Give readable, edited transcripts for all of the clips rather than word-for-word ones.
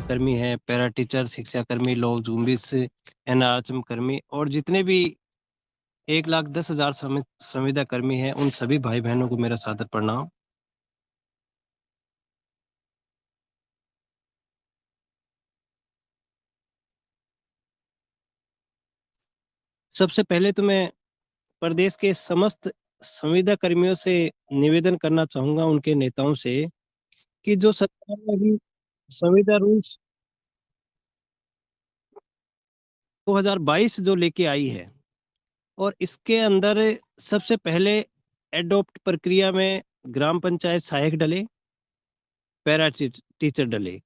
कर्मी हैं, para teacher, शिक्षा कर्मी, लोग ज़ुम्बिस, एनआरएचएम कर्मी और जितने भी 1,10,000 संविदा कर्मी हैं, उन सभी भाई-बहनों को मेरा सादर प्रणाम। सबसे पहले तो मैं प्रदेश के समस्त संविदा कर्मियों से निवेदन करना चाहूँगा उनके नेताओं से कि जो सरकार ने अभी संविदा रूल्स 2022 जो लेके आई है और इसके अंदर सबसे पहले एडॉप्ट प्रक्रिया में ग्राम पंचायत सहायक डले, पैरा टीचर डले।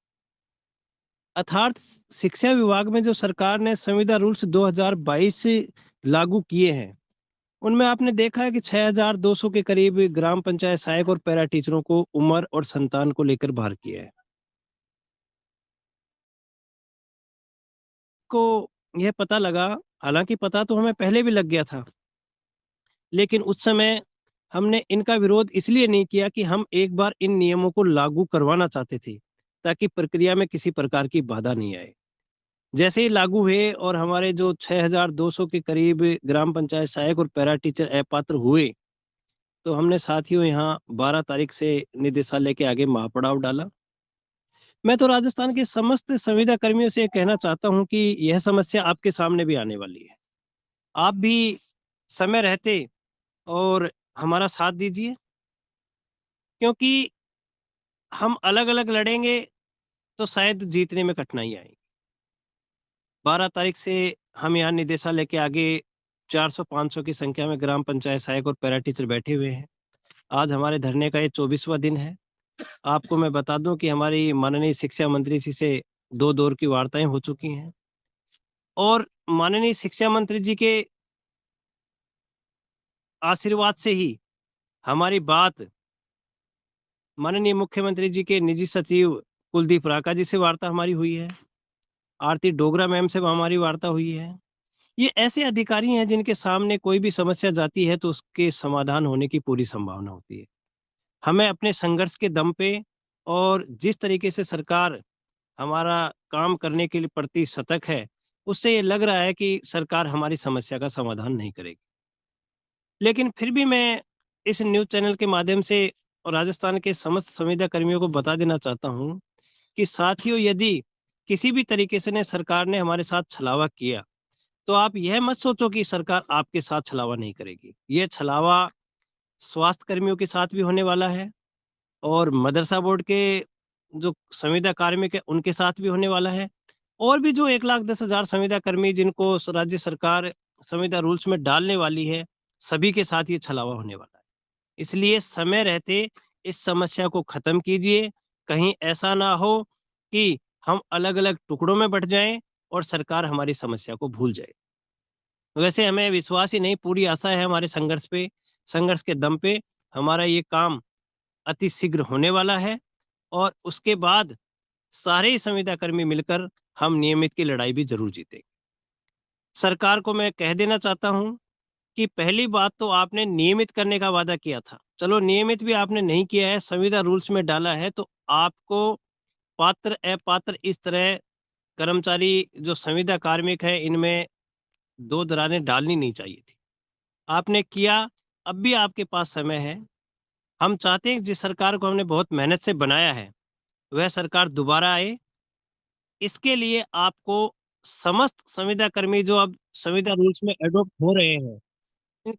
अर्थात शिक्षा विभाग में जो सरकार ने संविदा रूल्स 2022 लागू किए हैं, उनमें आपने देखा है कि 6,200 के करीब ग्राम पंचायत सहायक और पैरा टीचरों को उम्र और संतान को लेकर बाहर किया है। को यह पता लगा, हालाँकि पता तो हमें पहले भी लग गया था, लेकिन उस समय हमने इनका विरोध इसलिए नहीं किया कि हम एक बार इन नियमों को लागू करवाना चाहते थे, ताकि प्रक्रिया में किसी प्रकार की बाधा नहीं आए। जैसे ही लागू हुए और हमारे जो 6,200 के करीब ग्राम पंचायत सहायक और पैरा टीचर अपात्र हुए, तो हमने साथियों यहाँ 12 तारीख से निदेशालय के आगे महापड़ाव डाला। मैं तो राजस्थान के समस्त संविदा कर्मियों से ये कहना चाहता हूँ कि यह समस्या आपके सामने भी आने वाली है। आप भी समय रहते और हमारा साथ दीजिए, क्योंकि हम अलग-अलग लड़ेंगे तो शायद जीतने में कठिनाई आएगी। 12 तारीख से हम यहाँ निदेशालय के आगे 400-500 की संख्या में ग्राम पंचायत सहायक और पैरा टीचर बैठे हुए हैं। आज हमारे धरने का ये 24वाँ दिन है। आपको मैं बता दूँ कि हमारी माननीय शिक्षा मंत्री जी से 2 दौर की वार्ताएँ हो चुकी हैं और माननीय शिक्षा मंत्री जी के आशीर्वाद से ही हमारी बात माननीय मुख्यमंत्री जी के निजी सचिव कुलदीप राका जी से वार्ता हमारी हुई है। आरती डोगरा मैम से हमारी वार्ता हुई है। ये ऐसे अधिकारी हैं जिनके सामने कोई भी समस्या जाती है तो उसके समाधान होने की पूरी संभावना होती है। हमें अपने संघर्ष के दम पे और जिस तरीके से सरकार हमारा काम करने के लिए प्रति सतर्क है, उससे ये लग रहा है कि सरकार हमारी समस्या का समाधान नहीं करेगी। लेकिन फिर भी मैं इस न्यूज़ चैनल के माध्यम से और राजस्थान के समस्त संविदा कर्मियों को बता देना चाहता हूँ कि साथियों, यदि किसी भी तरीके से सरकार ने हमारे साथ छलावा किया, तो आप यह मत सोचो कि सरकार आपके साथ छलावा नहीं करेगी। ये छलावा स्वास्थ्य कर्मियों के साथ भी होने वाला है और मदरसा बोर्ड के जो संविदा कार्मिक है, उनके साथ भी होने वाला है और भी जो 1,10,000 संविदा कर्मी जिनको राज्य सरकार संविदा रूल्स में डालने वाली है, सभी के साथ ये छलावा होने वाला है। इसलिए समय रहते इस समस्या को खत्म कीजिए। कहीं ऐसा ना हो कि हम अलग-अलग टुकड़ों में बँट जाएँ और सरकार हमारी समस्या को भूल जाए। वैसे हमें विश्वास ही नहीं, पूरी आशा है हमारे संघर्ष पे, संघर्ष के दम पे हमारा ये काम अति शीघ्र होने वाला है और उसके बाद सारे ही संविदा कर्मी मिलकर हम नियमित की लड़ाई भी ज़रूर जीतेंगे। सरकार को मैं कह देना चाहता हूँ कि पहली बात तो आपने नियमित करने का वादा किया था। चलो नियमित भी आपने नहीं किया है, संविदा रूल्स में डाला है, तो आपको पात्र-अपात्र इस तरह कर्मचारी जो संविदा कार्मिक है, इनमें 2 दरारें डालनी नहीं चाहिए थी। आपने किया, अब भी आपके पास समय है। हम चाहते हैं कि जिस सरकार को हमने बहुत मेहनत से बनाया है, वह सरकार दोबारा आए। इसके लिए आपको समस्त संविदा कर्मी जो अब संविदा रूल्स में एडॉप्ट हो रहे हैं, इन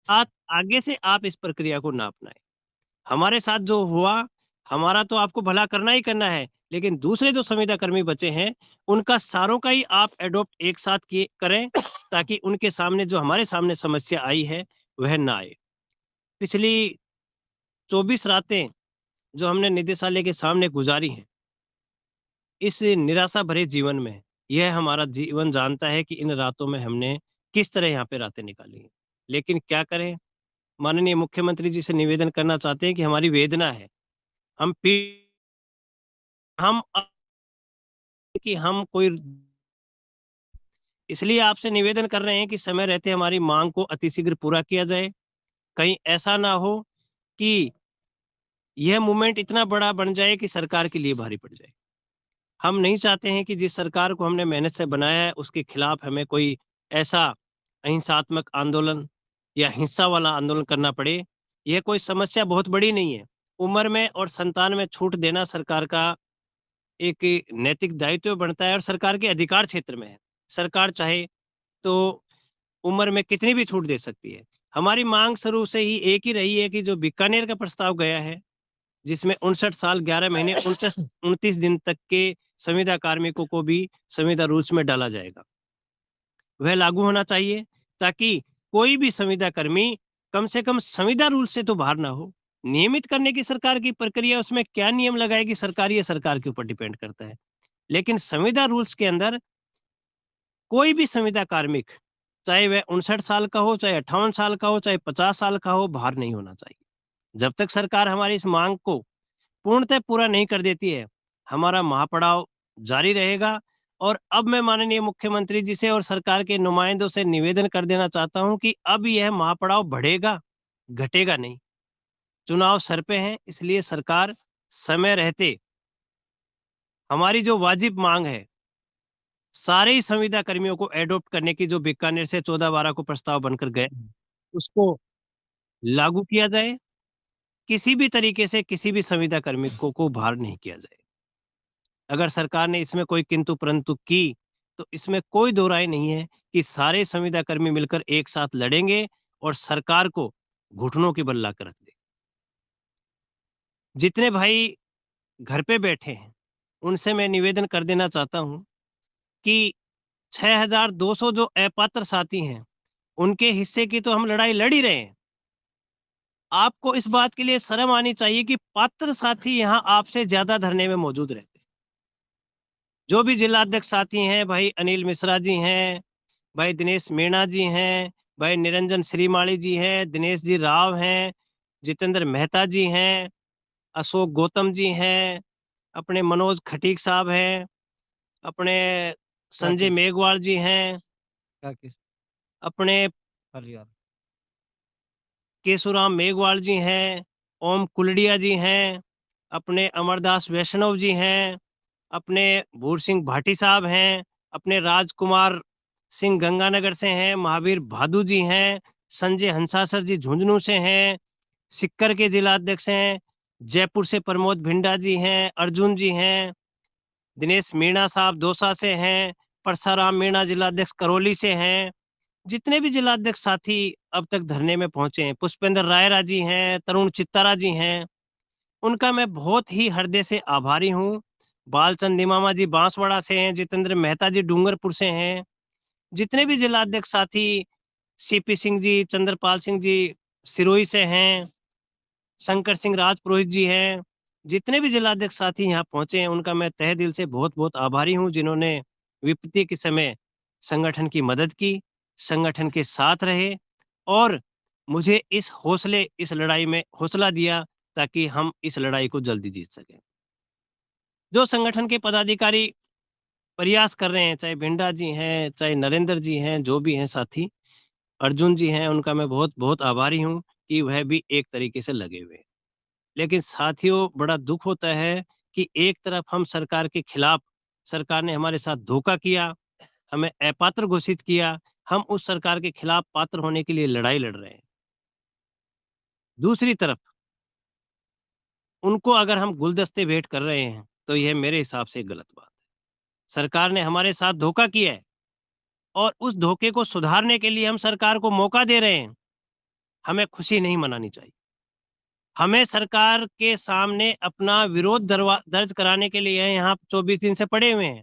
साथ आगे से आप इस प्रक्रिया को ना अपनाएँ। हमारे साथ जो हुआ, हमारा तो आपको भला करना ही करना है, लेकिन दूसरे जो संविदा कर्मी बचे हैं, उनका सारों का ही आप एडॉप्ट एक साथ किए करें, ताकि उनके सामने जो हमारे सामने समस्या आई है, वह ना आए। पिछली 24 रातें जो हमने निदेशालय के सामने गुज़ारी हैं, इस निराशा भरे जीवन में, यह हमारा जीवन जानता है कि इन रातों में हमने किस तरह यहाँ पे रातें निकाली हैं। लेकिन क्या करें, माननीय मुख्यमंत्री जी से निवेदन करना चाहते हैं कि हमारी वेदना है। हम पी हम कि हम कोई इसलिए आपसे निवेदन कर रहे हैं कि समय रहते हमारी माँग को अतिशीघ्र पूरा किया जाए। कहीं ऐसा ना हो कि यह मूवमेंट इतना बड़ा बन जाए कि सरकार के लिए भारी पड़ जाए। हम नहीं चाहते हैं कि जिस सरकार को हमने मेहनत से बनाया है उसके खिलाफ हमें कोई ऐसा अहिंसात्मक आंदोलन या हिंसा वाला आंदोलन करना पड़े। यह कोई समस्या बहुत बड़ी नहीं है। उम्र में और संतान में छूट देना सरकार का एक नैतिक दायित्व बनता है और सरकार के अधिकार क्षेत्र में है। सरकार चाहे तो उम्र में कितनी भी छूट दे सकती है। हमारी मांग शुरू से ही एक ही रही है कि जो बीकानेर का प्रस्ताव गया है, जिसमें 59 साल 11 महीने 29 दिन तक के संविदा कार्मिकों को भी संविदा रूल्स में डाला जाएगा। वह लागू होना चाहिए ताकि कोई भी संविदा कर्मी कम से कम संविदा रूल से तो बाहर ना हो। नियमित करने की सरकार की प्रक्रिया, उसमें क्या नियम लगाएगी सरकार, ये सरकार के ऊपर डिपेंड करता है। लेकिन संविदा रूल्स के अंदर कोई भी संविदा कार्मिक, चाहे वह 59 साल का हो, चाहे 58 साल का हो, चाहे 50 साल का हो, बाहर नहीं होना चाहिए। जब तक सरकार हमारी इस मांग को पूर्णतः पूरा नहीं कर देती है, हमारा महापड़ाव जारी रहेगा। और अब मैं माननीय मुख्यमंत्री जी से और सरकार के नुमाइंदों से निवेदन कर देना चाहता हूं कि अब यह महापड़ाव बढ़ेगा, घटेगा नहीं। चुनाव सर पे हैं, इसलिए सरकार समय रहते हमारी जो वाजिब मांग है, सारे ही संविदा कर्मियों को एडॉप्ट करने की, जो बीकानेर से 14-12 को प्रस्ताव बनकर गए, उसको लागू किया जाए। किसी भी तरीके से किसी भी संविदा कार्मिकों को बाहर नहीं किया जाए। अगर सरकार ने इसमें कोई किंतु परंतु की, तो इसमें कोई दो राय नहीं है कि सारे संविदा कर्मी मिलकर एक साथ लड़ेंगे और सरकार को घुटनों के बल लाकर रख देंगे। जितने भाई घर पे बैठे हैं, उनसे मैं निवेदन कर देना चाहता हूं कि 6,200 जो अपात्र साथी हैं, उनके हिस्से की तो हम लड़ाई लड़ ही रहे हैं। आपको इस बात के लिए शर्म आनी चाहिए कि पात्र साथी यहाँ आपसे ज़्यादा धरने में मौजूद रहते हैं। जो भी जिलाध्यक्ष साथी हैं, भाई अनिल मिश्रा जी हैं, भाई दिनेश मीणा जी हैं, भाई निरंजन श्रीमाली जी हैं, दिनेश जी राव हैं, जितेंद्र मेहता जी हैं, अशोक गौतम जी हैं, अपने मनोज खटीक साहब हैं, अपने संजय राकेश मेघवाल जी हैं, राकेश अपने हरियाणा केशुराम मेघवाल जी हैं, ओम कुलडिया जी हैं, अपने अमरदास वैष्णव जी हैं, अपने भूर सिंह भाटी साहब हैं, अपने राजकुमार सिंह गंगानगर से हैं, महावीर भादु जी हैं, संजय हंसासर जी झुंझुनू से हैं, सिक्कर के जिला अध्यक्ष हैं, जयपुर से प्रमोद भिंडा जी हैं, अर्जुन जी हैं, दिनेश मीणा साहब दौसा से हैं, परसाराम मीणा जिला अध्यक्ष करौली से हैं। जितने भी जिलाध्यक्ष साथी अब तक धरने में पहुंचे हैं, पुष्पेंद्र रायरा जी हैं, तरुण चित्तारा जी हैं, उनका मैं बहुत ही हृदय से आभारी हूँ। बालचंद दिमामा जी बांसवाड़ा से हैं, जितेंद्र मेहता जी डूंगरपुर से हैं, जितने भी जिलाध्यक्ष साथी, सीपी सिंह जी, चंद्रपाल सिंह जी सिरोही से हैं, शंकर सिंह राजपुरोहित जी हैं, जितने भी जिलाध्यक्ष साथी यहाँ पहुंचे हैं, उनका मैं तहे दिल से बहुत बहुत आभारी हूँ, जिन्होंने विपत्ति के समय संगठन की मदद की, संगठन के साथ रहे और मुझे इस लड़ाई में हौसला दिया ताकि हम इस लड़ाई को जल्दी जीत सकें। जो संगठन के पदाधिकारी प्रयास कर रहे हैं, चाहे भिंडा जी हैं, चाहे नरेंद्र जी हैं, जो भी हैं साथी, अर्जुन जी हैं, उनका मैं बहुत बहुत आभारी हूँ कि वह भी एक तरीके से लगे हुए हैं। लेकिन साथियों, बड़ा दुख होता है कि एक तरफ हम सरकार के खिलाफ, सरकार ने हमारे साथ धोखा किया, हमें अपात्र घोषित किया, हम उस सरकार के खिलाफ पात्र होने के लिए लड़ाई लड़ रहे हैं। दूसरी तरफ उनको अगर हम गुलदस्ते भेंट कर रहे हैं, तो यह मेरे हिसाब से गलत बात है। सरकार ने हमारे साथ धोखा किया है और उस धोखे को सुधारने के लिए हम सरकार को मौका दे रहे हैं। हमें खुशी नहीं मनानी चाहिए। हमें सरकार के सामने अपना विरोध दर्ज कराने के लिए यहाँ 24 दिन से पड़े हुए हैं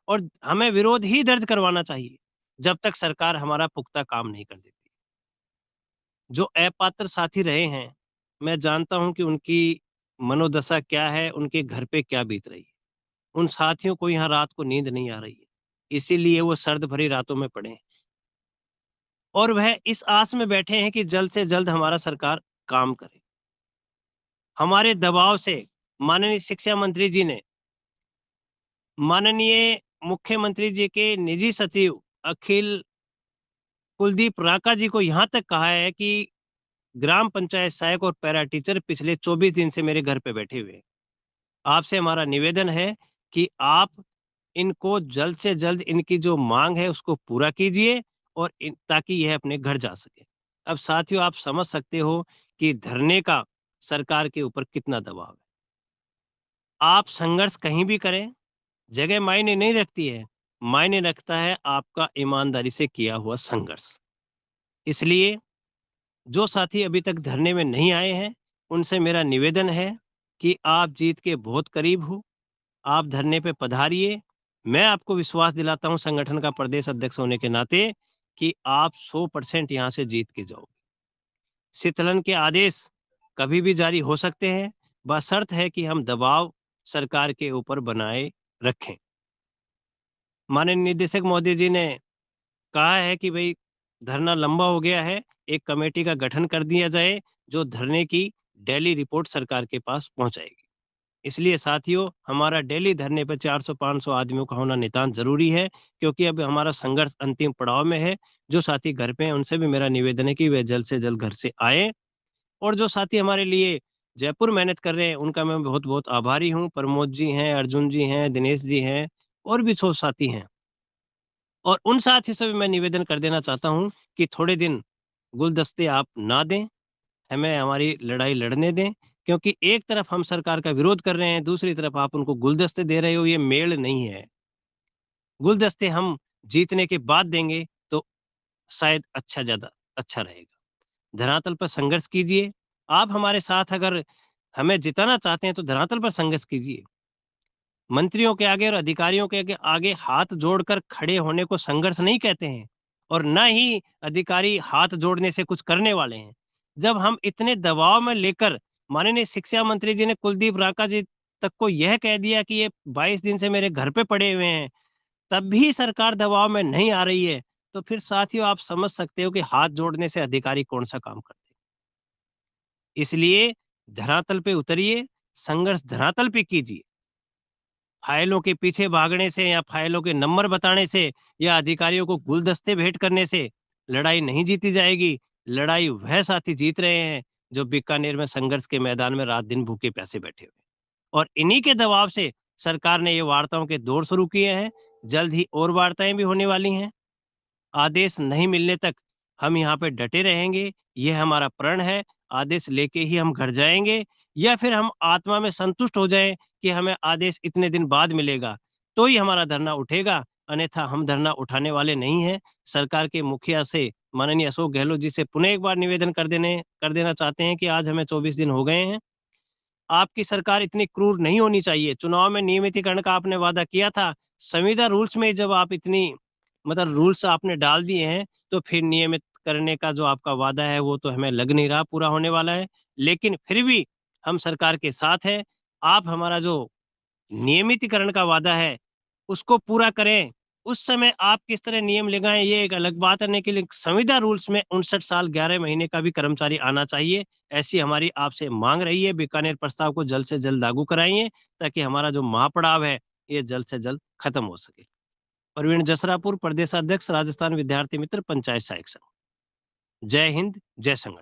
और हमें विरोध ही दर्ज करवाना चाहिए, जब तक सरकार हमारा पुख्ता काम नहीं कर देती। जो अपात्र साथी रहे हैं, मैं जानता हूँ कि उनकी मनोदशा क्या है, उनके घर पे क्या बीत रही है। उन साथियों को यहाँ रात को नींद नहीं आ रही है, इसीलिए वो सर्द भरी रातों में पड़े हैं और वह इस आस में बैठे हैं कि जल्द से जल्द हमारा सरकार काम करे। हमारे दबाव से माननीय शिक्षा मंत्री जी ने माननीय मुख्यमंत्री जी के निजी सचिव अखिल कुलदीप राका जी को यहाँ तक कहा है कि ग्राम पंचायत सहायक और पैरा टीचर पिछले 24 दिन से मेरे घर पे बैठे हुए हैं। आपसे हमारा निवेदन है कि आप इनको जल्द से जल्द इनकी जो मांग है उसको पूरा कीजिए और ताकि यह अपने घर जा सके। अब साथियों, आप समझ सकते हो कि धरने का सरकार के ऊपर कितना दबाव है। आप संघर्ष कहीं भी करें, जगह मायने नहीं रखती है, मायने रखता है आपका ईमानदारी से किया हुआ संघर्ष। इसलिए जो साथी अभी तक धरने में नहीं आए हैं, उनसे मेरा निवेदन है कि आप जीत के बहुत करीब हो, आप धरने पे पधारिए। मैं आपको विश्वास दिलाता हूँ संगठन का प्रदेश अध्यक्ष होने के नाते कि आप 100% यहाँ से जीत के जाओगे। शीतलन के आदेश कभी भी जारी हो सकते हैं, बशर्त है कि हम दबाव सरकार के ऊपर बनाए रखें। माननीय निदेशक महोदय जी ने कहा है कि भई धरना लंबा हो गया है, एक कमेटी का गठन कर दिया जाए, जो धरने की डेली रिपोर्ट सरकार के पास पहुँचाएगी। इसलिए साथियों, हमारा डेली धरने पे 400-500 आदमियों का होना नितांत ज़रूरी है, क्योंकि अब हमारा संघर्ष अंतिम पड़ाव में है। जो साथी घर पे हैं, उनसे भी मेरा निवेदन है कि वे जल्द से जल्द घर से आएँ, और जो साथी हमारे लिए जयपुर मेहनत कर रहे हैं, उनका मैं बहुत-बहुत आभारी हूँ। प्रमोद जी हैं, अर्जुन जी हैं, दिनेश जी हैं, और भी 100 साथी हैं। और उन साथियों से भी मैं निवेदन कर देना चाहता हूँ कि थोड़े दिन गुलदस्ते आप ना दें, हमें हमारी लड़ाई लड़ने दें, क्योंकि एक तरफ हम सरकार का विरोध कर रहे हैं, दूसरी तरफ आप उनको गुलदस्ते दे रहे हो, ये मेल नहीं है। गुलदस्ते हम जीतने के बाद देंगे, तो शायद ज़्यादा अच्छा रहेगा। धरातल पर संघर्ष कीजिए। आप हमारे साथ अगर हमें जिताना चाहते हैं, तो धरातल पर संघर्ष कीजिए। मंत्रियों के आगे और अधिकारियों के आगे आगे हाथ जोड़कर खड़े होने को संघर्ष नहीं कहते हैं, और ना ही अधिकारी हाथ जोड़ने से कुछ करने वाले हैं। जब हम इतने दबाव में लेकर माननीय शिक्षा मंत्री जी ने कुलदीप रांका जी तक को यह कह दिया कि ये 22 दिन से मेरे घर पे पड़े हुए हैं, तब भी सरकार दबाव में नहीं आ रही है, तो फिर साथियों आप समझ सकते हो कि हाथ जोड़ने से अधिकारी कौन-सा काम करते हैं। इसलिए धरातल पे उतरिए, संघर्ष धरातल पे कीजिए। फाइलों के पीछे भागने से या फाइलों के नंबर बताने से या अधिकारियों को गुलदस्ते भेंट करने से लड़ाई नहीं जीती जाएगी। लड़ाई वह साथी जीत रहे हैं जो बीकानेर में संघर्ष के मैदान में रात दिन भूखे प्यासे बैठे हुए, और इन्हीं के दबाव से सरकार ने ये वार्ताओं के दौर शुरू किए हैं। जल्द ही और वार्ताएं भी होने वाली हैं। आदेश नहीं मिलने तक हम यहाँ पे डटे रहेंगे, ये हमारा प्रण है। आदेश लेके ही हम घर जाएँगे, या फिर हम आत्मा में संतुष्ट हो जाएँ कि हमें आदेश इतने दिन बाद मिलेगा, तो ही हमारा धरना उठेगा, अन्यथा हम धरना उठाने वाले नहीं हैं। सरकार के मुखिया से माननीय अशोक गहलोत जी से पुनः एक बार निवेदन कर देना चाहते हैं कि आज हमें 24 दिन हो गए हैं। आपकी सरकार इतनी क्रूर नहीं होनी चाहिए। चुनाव में नियमितीकरण का आपने वादा किया था। संविदा रूल्स में जब आप इतनी मतलब रूल्स आपने डाल दिए हैं, तो फिर नियमित करने का जो आपका वादा है, वो तो हमें लग नहीं रहा पूरा होने वाला है। लेकिन फिर भी हम सरकार के साथ हैं। आप हमारा जो नियमितीकरण का वादा है, उसको पूरा करें। उस समय आप किस तरह नियम लगाएँ, ये एक अलग बात है, लेकिन संविदा रूल्स में 59 साल 11 महीने का भी कर्मचारी आना चाहिए। ऐसी हमारी आपसे माँग रही है। बीकानेर प्रस्ताव को जल्द से जल्द लागू कराइए, ताकि हमारा जो महापड़ाव है, ये जल्द से जल्द खत्म हो सके। प्रवीण जसरापुर, प्रदेशाध्यक्ष, राजस्थान विद्यार्थी मित्र, पंचायत सहायक संघ। जय हिंद, जय संगठन।